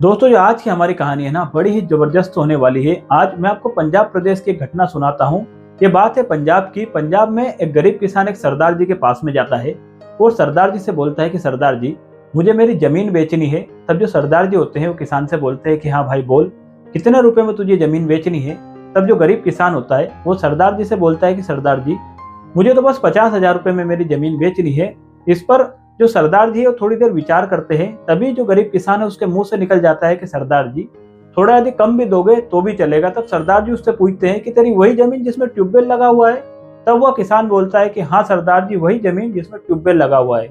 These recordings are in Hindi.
दोस्तों, जो आज की हमारी कहानी है ना, बड़ी ही जबरदस्त होने वाली है। आज मैं आपको पंजाब प्रदेश की एक घटना सुनाता हूँ। ये बात है पंजाब की। पंजाब में एक गरीब किसान एक सरदार जी के पास में जाता है और सरदार जी से बोलता है कि सरदार जी, मुझे मेरी जमीन बेचनी है। तब जो सरदार जी होते हैं वो किसान से बोलते हैं कि हाँ भाई बोल, कितने रुपए में तुझे जमीन बेचनी है। तब जो गरीब किसान होता है वो सरदार जी से बोलता है कि सरदार जी, मुझे तो बस 50,000 रुपए में मेरी जमीन बेचनी है। इस पर जो सरदार जी है वो थोड़ी देर विचार करते हैं। तभी जो गरीब किसान है उसके मुंह से निकल जाता है कि सरदार जी, थोड़ा यदि कम भी दोगे तो भी चलेगा। तब सरदार जी उससे पूछते हैं कि तेरी वही जमीन जिसमें ट्यूबवेल लगा हुआ है। तब वह किसान बोलता है कि हाँ सरदार जी, वही जमीन जिसमें ट्यूबवेल लगा हुआ है।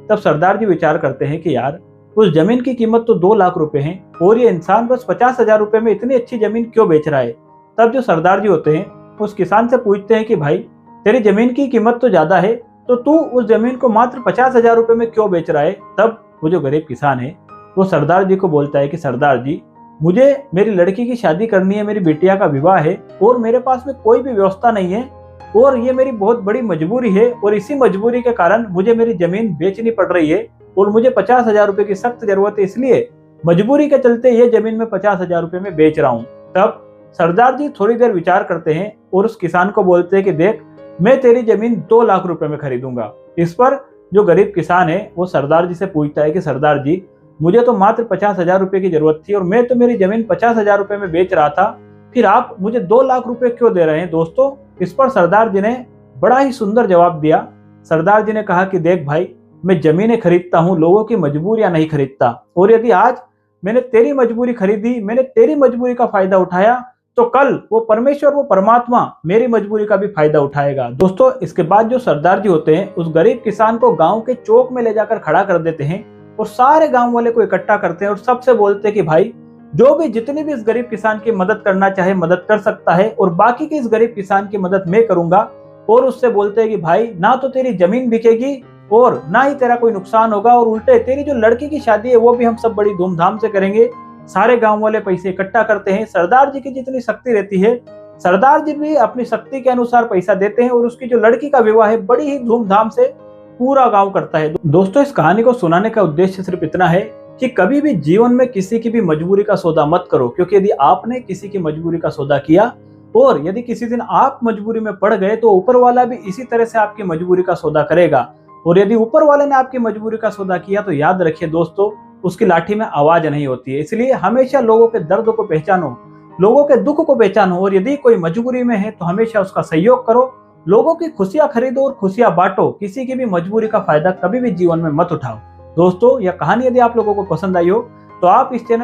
तब सरदार जी विचार करते हैं कि यार, उस जमीन की कीमत तो 2 लाख रुपए है और ये इंसान बस 50,000 रुपए में इतनी अच्छी जमीन क्यों बेच रहा है। तब जो सरदार जी होते हैं उस किसान से पूछते हैं कि भाई, तेरी जमीन की कीमत तो ज्यादा है, तो तू उस जमीन को मात्र 50,000 रुपए में क्यों बेच रहा है। तब वो जो गरीब किसान है वो सरदार जी को बोलता है कि सरदार जी, मुझे मेरी लड़की की शादी करनी है, मेरी बिटिया का विवाह है और मेरे पास में कोई भी व्यवस्था नहीं है और ये मेरी बहुत बड़ी मजबूरी है और इसी मजबूरी के कारण मुझे मेरी जमीन बेचनी पड़ रही है और मुझे 50,000 रुपए की सख्त जरूरत है, इसलिए मजबूरी के चलते ये जमीन में 50,000 रुपए में बेच रहा हूँ। तब सरदार जी थोड़ी देर विचार करते हैं और उस किसान को बोलते हैं कि देख, मैं तेरी जमीन 2 लाख रुपए में खरीदूंगा। इस पर जो गरीब किसान है वो सरदार जी से पूछता है कि सरदार जी, मुझे तो मात्र 50,000 रुपए की जरूरत थी और मैं तो मेरी जमीन 50,000 रुपए में बेच रहा था, फिर आप मुझे 2 लाख रुपए क्यों दे रहे हैं। दोस्तों, इस पर सरदार जी ने बड़ा ही सुंदर जवाब दिया। सरदार जी ने कहा कि देख भाई, मैं जमीनें खरीदता हूँ, लोगों की मजबूरियां नहीं खरीदता। और यदि आज मैंने तेरी मजबूरी खरीदी, मैंने तेरी मजबूरी का फायदा उठाया, तो कल वो परमेश्वर, वो परमात्मा मेरी मजबूरी का भी फायदा उठाएगा। दोस्तों, इसके बाद जो सरदार जी होते हैं उस गरीब किसान को गांव के चौक में ले जाकर खड़ा कर देते हैं और सारे गांव वाले को इकट्ठा करते हैं और सबसे बोलते हैं कि भाई, जो भी जितनी भी इस गरीब किसान की मदद करना चाहे मदद कर सकता है और बाकी की इस गरीब किसान की मदद मैं करूंगा। और उससे बोलते हैं कि भाई, ना तो तेरी जमीन बिकेगी और ना ही तेरा कोई नुकसान होगा और उल्टे तेरी जो लड़की की शादी है वो भी हम सब बड़ी धूमधाम से करेंगे। सारे गांव वाले पैसे इकट्ठा करते हैं। सरदार जी की जितनी शक्ति रहती है, सरदार जी भी अपनी शक्ति के अनुसार पैसा देते हैं और उसकी जो लड़की का विवाह है बड़ी ही धूमधाम से पूरा गांव करता है। दोस्तों, इस कहानी को सुनाने का उद्देश्य सिर्फ इतना है कि कभी भी जीवन में किसी की भी मजबूरी का सौदा मत करो, क्योंकि यदि आपने किसी की मजबूरी का सौदा किया और यदि किसी दिन आप मजबूरी में पड़ गए तो ऊपर वाला भी इसी तरह से आपकी मजबूरी का सौदा करेगा। और यदि ऊपर वाले ने आपकी मजबूरी का सौदा किया तो याद रखिए दोस्तों, उसकी लाठी में आवाज नहीं होती है। इसलिए हमेशा लोगों के दर्द को पहचानो, लोगों के दुख को पहचानो और यदि कोई मजबूरी में है तो हमेशा उसका सहयोग करो। लोगों की खुशियां खरीदो और खुशियां बांटो, किसी की भी मजबूरी का फायदा कभी भी जीवन में मत उठाओ। दोस्तों, यह कहानी यदि आप लोगों को पसंद आई हो तो आप इस चैनल